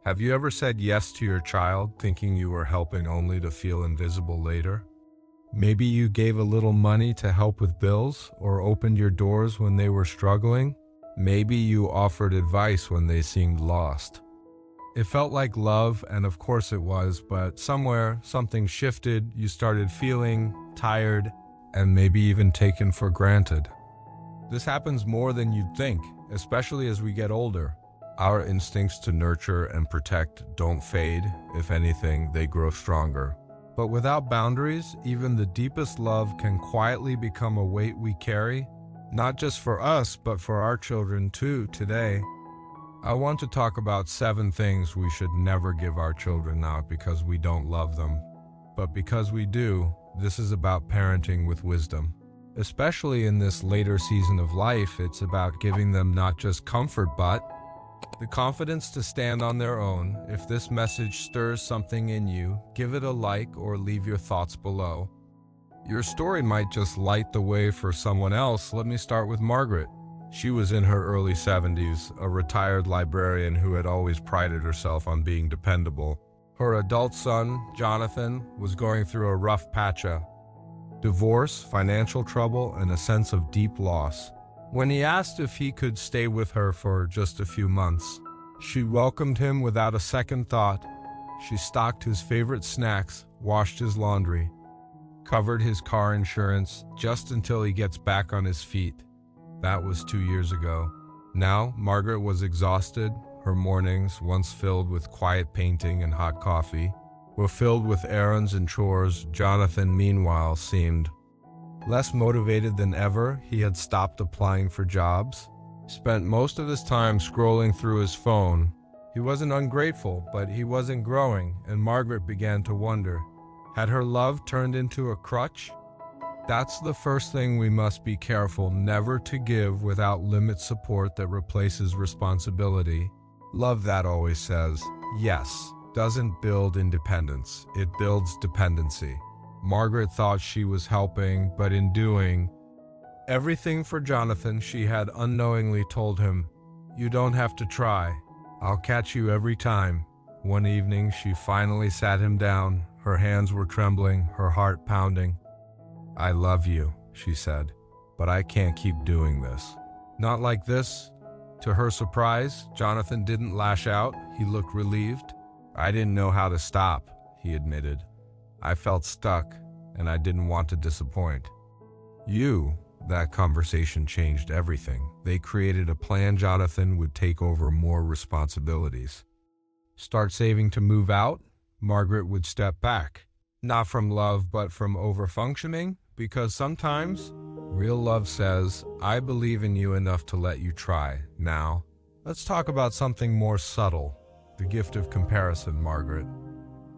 Have you ever said yes to your child thinking you were helping only to feel invisible later? Maybe you gave a little money to help with bills or opened your doors when they were struggling. Maybe you offered advice when they seemed lost. It felt like love, and of course it was, but somewhere something shifted. You started feeling tired and maybe even taken for granted. This happens more than you'd think, especially as we get older. Our instincts to nurture and protect don't fade. If anything, they grow stronger. But without boundaries, even the deepest love can quietly become a weight we carry, not just for us, but for our children too. Today, I want to talk about 7 things we should never give our children, not because we don't love them, but because we do. This is about parenting with wisdom. Especially in this later season of life, it's about giving them not just comfort, but the confidence to stand on their own. If this message stirs something in you, give it a like or leave your thoughts below. Your story might just light the way for someone else. Let me start with Margaret. She was in her early 70s, a retired librarian who had always prided herself on being dependable. Her adult son, Jonathan, was going through a rough patch of divorce, financial trouble, and a sense of deep loss. When he asked if he could stay with her for just a few months, she welcomed him without a second thought. She stocked his favorite snacks, washed his laundry, covered his car insurance just until he gets back on his feet. That was 2 years ago. Now, Margaret was exhausted. Her mornings, once filled with quiet painting and hot coffee, were filled with errands and chores. Jonathan, meanwhile, seemed less motivated than ever. He had stopped applying for jobs, spent most of his time scrolling through his phone. He wasn't ungrateful, but he wasn't growing, and Margaret began to wonder, had her love turned into a crutch? That's the first thing we must be careful never to give without limit. Support that replaces responsibility. Love that always says yes doesn't build independence, it builds dependency. Margaret thought she was helping, but in doing everything for Jonathan, she had unknowingly told him, "You don't have to try. I'll catch you every time." One evening, she finally sat him down. Her hands were trembling, her heart pounding. "I love you," she said, "but I can't keep doing this. Not like this." To her surprise, Jonathan didn't lash out. He looked relieved. "I didn't know how to stop," he admitted. "I felt stuck, and I didn't want to disappoint you." That conversation changed everything. They created a plan. Jonathan would take over more responsibilities. Start saving to move out. Margaret would step back. Not from love, but from overfunctioning, because sometimes real love says, "I believe in you enough to let you try." Now, let's talk about something more subtle, the gift of comparison. Margaret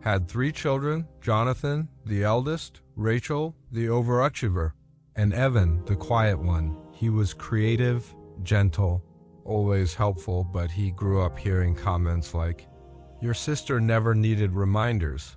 had 3 children: Jonathan, the eldest, Rachel, the overachiever, and Evan, the quiet one. He was creative, gentle, always helpful, but he grew up hearing comments like, "Your sister never needed reminders,"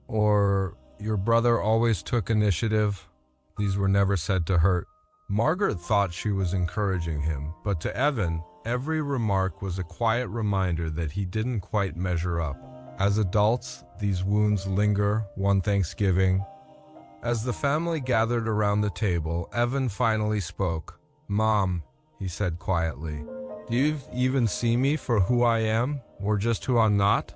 or "Your brother always took initiative." These were never said to hurt. Margaret thought she was encouraging him, but to Evan, every remark was a quiet reminder that he didn't quite measure up. As adults, these wounds linger. One Thanksgiving, as the family gathered around the table, Evan finally spoke. "Mom," he said quietly, "do you even see me for who I am, or just who I'm not?"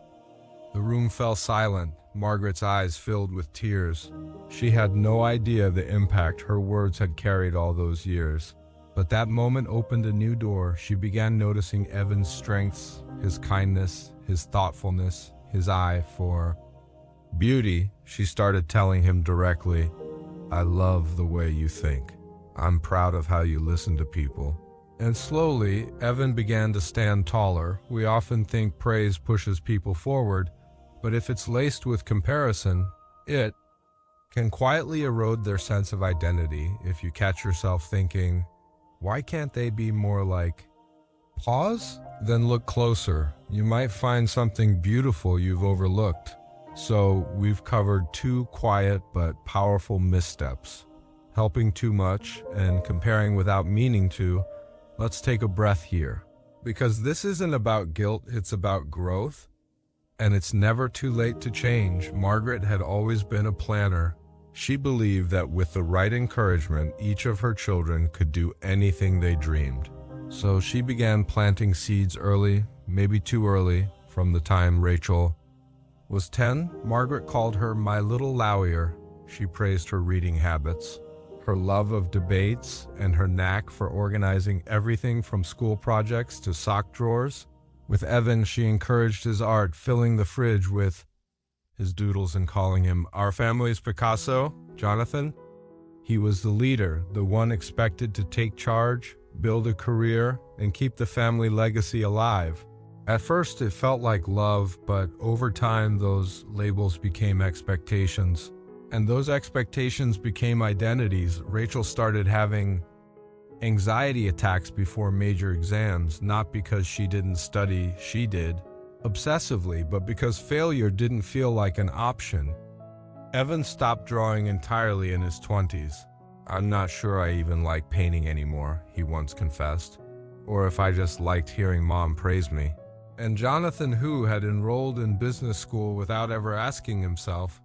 The room fell silent. Margaret's eyes filled with tears. She had no idea the impact her words had carried all those years. But that moment opened a new door. She began noticing Evan's strengths, his kindness, his thoughtfulness, his eye for beauty. She started telling him directly, "I love the way you think. I'm proud of how you listen to people." And slowly, Evan began to stand taller. We often think praise pushes people forward, but if it's laced with comparison, it can quietly erode their sense of identity. If you catch yourself thinking, "Why can't they be more like?" Pause, then look closer. You might find something beautiful you've overlooked. So we've covered 2 quiet but powerful missteps: helping too much and comparing without meaning to. Let's take a breath here, because this isn't about guilt, it's about growth. And it's never too late to change. Margaret had always been a planner. She believed that with the right encouragement, each of her children could do anything they dreamed. So she began planting seeds early, maybe too early, from the time Rachel was 10. Margaret called her my little Lowier. She praised her reading habits, her love of debates, and her knack for organizing everything from school projects to sock drawers. With Evan, she encouraged his art, filling the fridge with his doodles and calling him our family's Picasso. Jonathan, he was the leader, the one expected to take charge, build a career, and keep the family legacy alive. At first, it felt like love, but over time, those labels became expectations. And those expectations became identities. Rachel started having anxiety attacks before major exams, not because she didn't study, she did, obsessively, but because failure didn't feel like an option. Evan stopped drawing entirely in his 20s. I'm not sure I even like painting anymore, he once confessed, or if I just liked hearing Mom praise me. And Jonathan, who had enrolled in business school without ever asking himself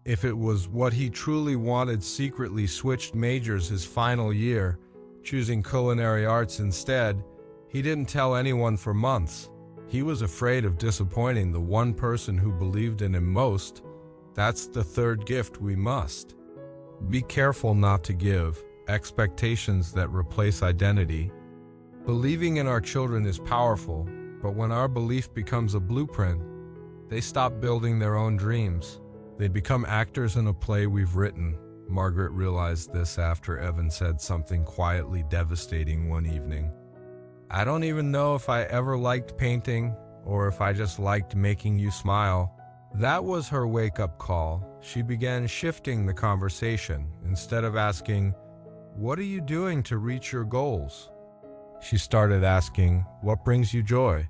if it was what he truly wanted, secretly switched majors his final year, choosing culinary arts instead. He didn't tell anyone for months. He was afraid of disappointing the one person who believed in him most. That's the third gift we must be careful not to give expectations that replace identity. Believing in our children is powerful, but when our belief becomes a blueprint, they stop building their own dreams. They become actors in a play we've written. Margaret realized this after Evan said something quietly devastating one evening. I don't even know if I ever liked painting or if I just liked making you smile. That was her wake-up call. She began shifting the conversation. Instead of asking, "What are you doing to reach your goals?" she started asking, "What brings you joy?"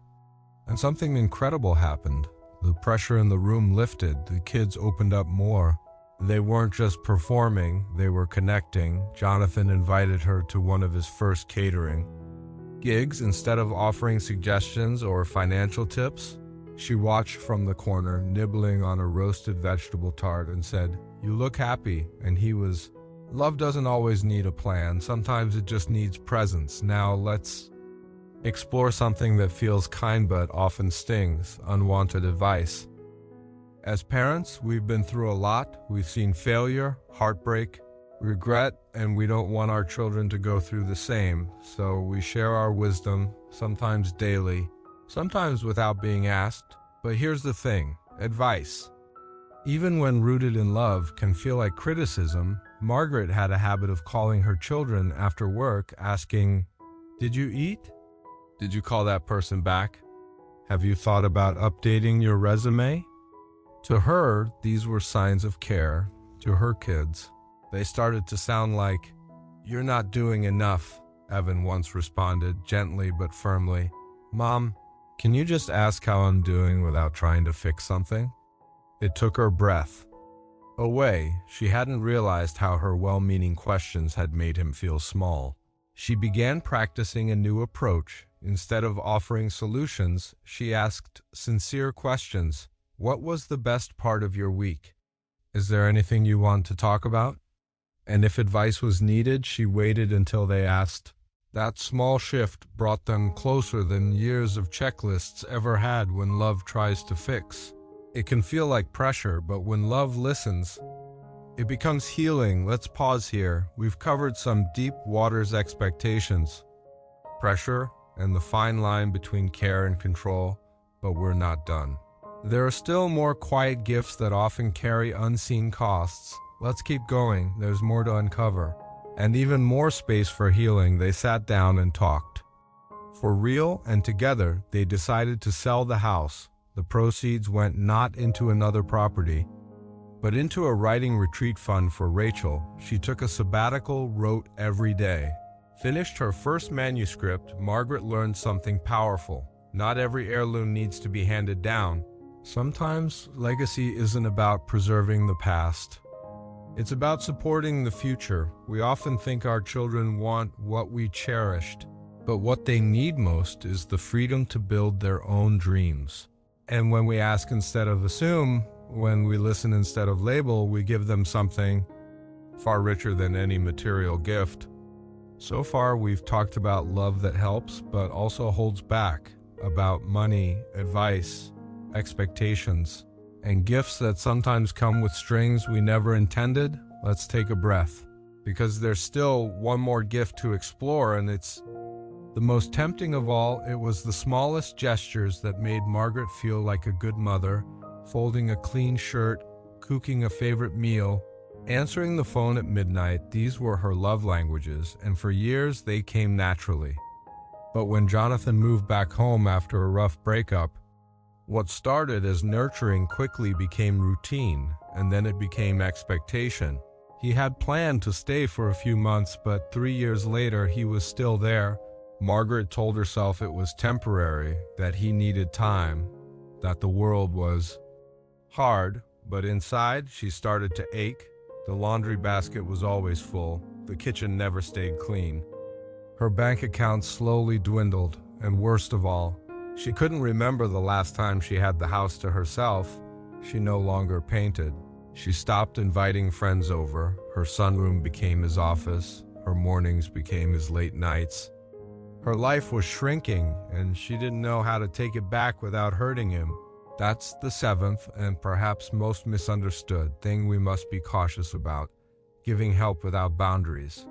And something incredible happened. The pressure in the room lifted. The kids opened up more. They weren't just performing, they were connecting. Jonathan invited her to one of his first catering gigs. Instead of offering suggestions or financial tips, she watched from the corner, nibbling on a roasted vegetable tart, and said, "You look happy." And he was, "Love doesn't always need a plan. Sometimes it just needs presence. Now let's explore something that feels kind but often stings: unwanted advice." As parents, we've been through a lot. We've seen failure, heartbreak, regret, and we don't want our children to go through the same. So we share our wisdom, sometimes daily, sometimes without being asked. But here's the thing: advice, even when rooted in love, can feel like criticism. Margaret had a habit of calling her children after work, asking, "Did you eat? Did you call that person back? Have you thought about updating your resume?" To her, these were signs of care. To her kids, they started to sound like, "You're not doing enough," Evan once responded, gently but firmly. "Mom, can you just ask how I'm doing without trying to fix something?" It took her breath away. She hadn't realized how her well-meaning questions had made him feel small. She began practicing a new approach. Instead of offering solutions, she asked sincere questions. What was the best part of your week? Is there anything you want to talk about? And if advice was needed, she waited until they asked. That small shift brought them closer than years of checklists ever had when love tries to fix. It can feel like pressure, but when love listens, it becomes healing. Let's pause here. We've covered some deep waters: expectations, pressure, and the fine line between care and control, but we're not done. There are still more quiet gifts that often carry unseen costs. Let's keep going. There's more to uncover. And even more space for healing. They sat down and talked. For real and together, they decided to sell the house. The proceeds went not into another property, but into a writing retreat fund for Rachel. She took a sabbatical, wrote every day. Finished her first manuscript. Margaret learned something powerful. Not every heirloom needs to be handed down. Sometimes legacy isn't about preserving the past. It's about supporting the future. We often think our children want what we cherished, but what they need most is the freedom to build their own dreams. And when we ask instead of assume, when we listen instead of label, we give them something far richer than any material gift. So far, we've talked about love that helps, but also holds back, about money, advice, expectations, and gifts that sometimes come with strings we never intended. Let's take a breath, because there's still one more gift to explore, and it's the most tempting of all. It was the smallest gestures that made Margaret feel like a good mother, folding a clean shirt, cooking a favorite meal, answering the phone at midnight. These were her love languages, and for years they came naturally. But when Jonathan moved back home after a rough breakup, what started as nurturing quickly became routine, and then it became expectation. He had planned to stay for a few months, but 3 years later he was still there. Margaret told herself it was temporary, that he needed time, that the world was hard, but inside she started to ache. The laundry basket was always full. The kitchen never stayed clean. Her bank account slowly dwindled, and worst of all, she couldn't remember the last time she had the house to herself. She no longer painted. She stopped inviting friends over. Her sunroom became his office. Her mornings became his late nights. Her life was shrinking, and she didn't know how to take it back without hurting him. That's the seventh and perhaps most misunderstood thing we must be cautious about: giving help without boundaries.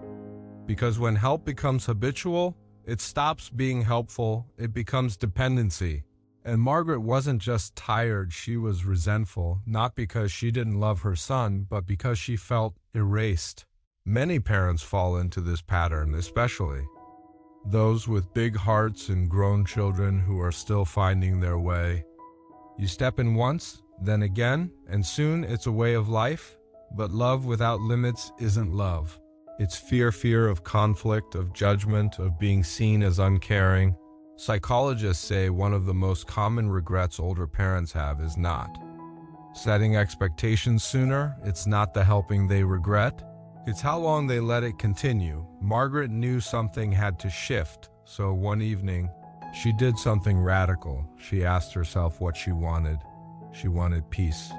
Because when help becomes habitual, it stops being helpful, it becomes dependency. And Margaret wasn't just tired, she was resentful, not because she didn't love her son, but because she felt erased. Many parents fall into this pattern, especially those with big hearts and grown children who are still finding their way. You step in once, then again, and soon it's a way of life. But love without limits isn't love. It's fear of conflict, of judgment, of being seen as uncaring. Psychologists say one of the most common regrets older parents have is not setting expectations sooner. It's not the helping they regret. It's how long they let it continue. Margaret knew something had to shift, so one evening, she did something radical. She asked herself what she wanted. She wanted peace.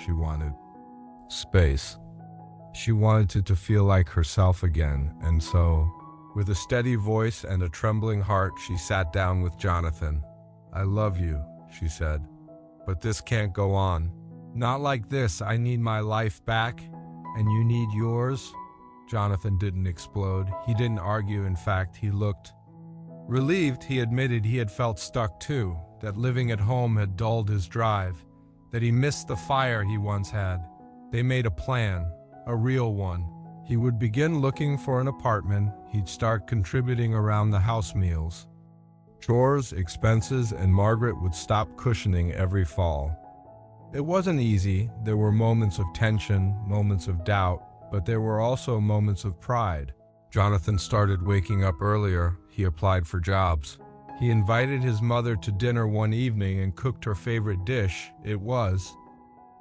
She wanted space. She wanted to feel like herself again, and so, with a steady voice and a trembling heart, she sat down with Jonathan. "I love you," she said, "but this can't go on. Not like this. I need my life back, and you need yours." Jonathan didn't explode. He didn't argue. In fact, he looked relieved. He admitted he had felt stuck too, that living at home had dulled his drive, that he missed the fire he once had. They made a plan, a real one. He would begin looking for an apartment. He'd start contributing around the house meals, chores, expenses, and Margaret would stop cushioning every fall. It wasn't easy. There were moments of tension, moments of doubt, but there were also moments of pride. Jonathan started waking up earlier. He applied for jobs. He invited his mother to dinner one evening and cooked her favorite dish. It was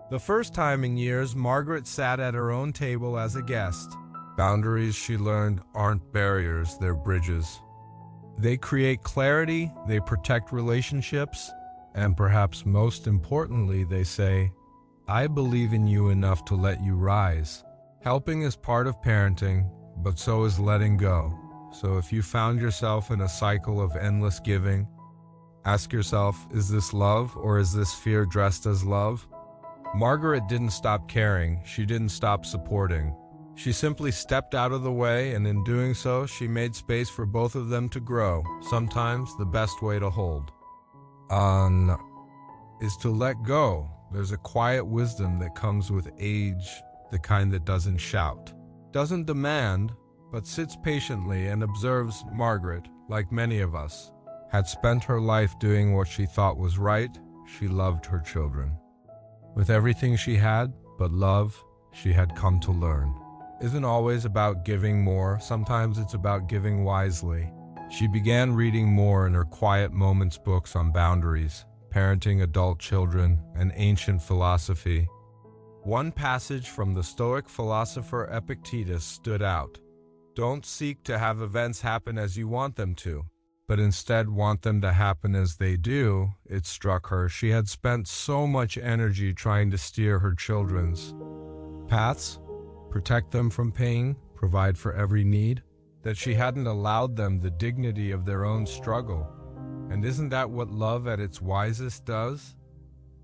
the first time in years Margaret sat at her own table as a guest. Boundaries, she learned, aren't barriers, they're bridges. They create clarity, they protect relationships, and perhaps most importantly, they say, "I believe in you enough to let you rise." Helping is part of parenting, but so is letting go. So if you found yourself in a cycle of endless giving, ask yourself, is this love or is this fear dressed as love? Margaret didn't stop caring. She didn't stop supporting. She simply stepped out of the way, and in doing so, she made space for both of them to grow. Sometimes the best way to hold on is to let go. There's a quiet wisdom that comes with age, the kind that doesn't shout, doesn't demand, but sits patiently and observes. Margaret, like many of us, had spent her life doing what she thought was right. She loved her children with everything she had, but love, she had come to learn, isn't always about giving more. Sometimes it's about giving wisely. She began reading more in her quiet moments, books on boundaries, parenting adult children, and ancient philosophy. One passage from the Stoic philosopher Epictetus stood out. Don't seek to have events happen as you want them to. but instead want them to happen as they do. It struck her she had spent so much energy trying to steer her children's paths, protect them from pain, provide for every need, that she hadn't allowed them the dignity of their own struggle. And isn't that what love at its wisest does?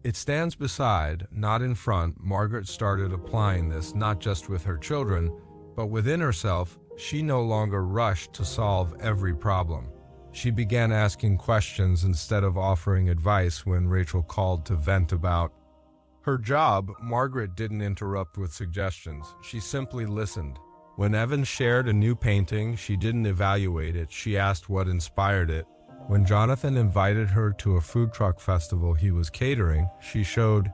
It stands beside, not in front. Margaret started applying this not just with her children, but within herself. She no longer rushed to solve every problem. She began asking questions instead of offering advice. When Rachel called to vent about her job, Margaret didn't interrupt with suggestions. She simply listened. When Evan shared a new painting, she didn't evaluate it. She asked what inspired it. When Jonathan invited her to a food truck festival he was catering, she showed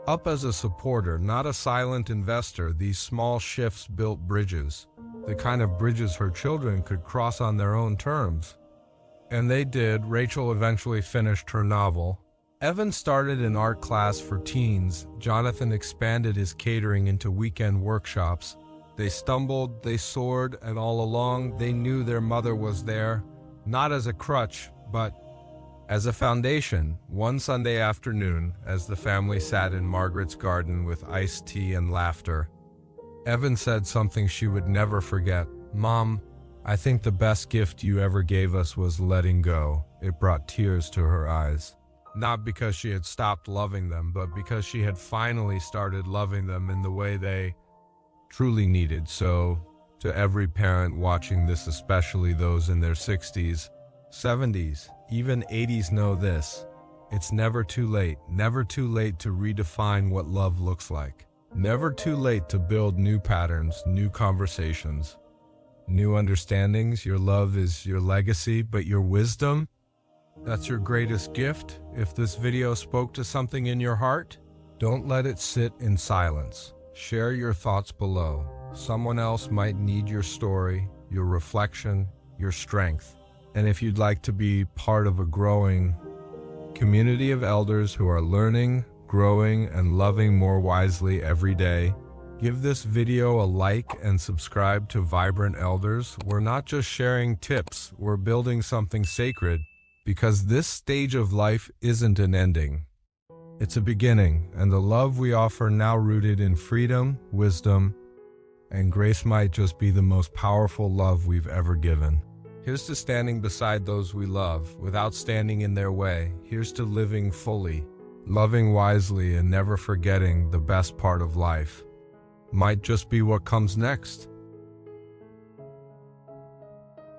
up as a supporter, not a silent investor. These small shifts built bridges, the kind of bridges her children could cross on their own terms. And they did. Rachel eventually finished her novel. Evan started an art class for teens. Jonathan expanded his catering into weekend workshops. They stumbled, they soared, and all along they knew their mother was there, not as a crutch, but as a foundation. One Sunday afternoon, as the family sat in Margaret's garden with iced tea and laughter, Evan said something she would never forget. "Mom, I think the best gift you ever gave us was letting go." It brought tears to her eyes. Not because she had stopped loving them, but because she had finally started loving them in the way they truly needed. So, to every parent watching this, especially those in their 60s, 70s, even 80s, know this: it's never too late to redefine what love looks like. Never too late to build new patterns, new conversations, new understandings. Your love is your legacy, but your wisdom, that's your greatest gift. If this video spoke to something in your heart, don't let it sit in silence. Share your thoughts below. Someone else might need your story, your reflection, your strength. And if you'd like to be part of a growing community of elders who are learning, growing, and loving more wisely every day, give this video a like and subscribe to Vibrant Elders. We're not just sharing tips, we're building something sacred, because this stage of life isn't an ending. It's a beginning, and the love we offer now, rooted in freedom, wisdom, and grace, might just be the most powerful love we've ever given. Here's to standing beside those we love without standing in their way. Here's to living fully, loving wisely, and never forgetting the best part of life might just be what comes next.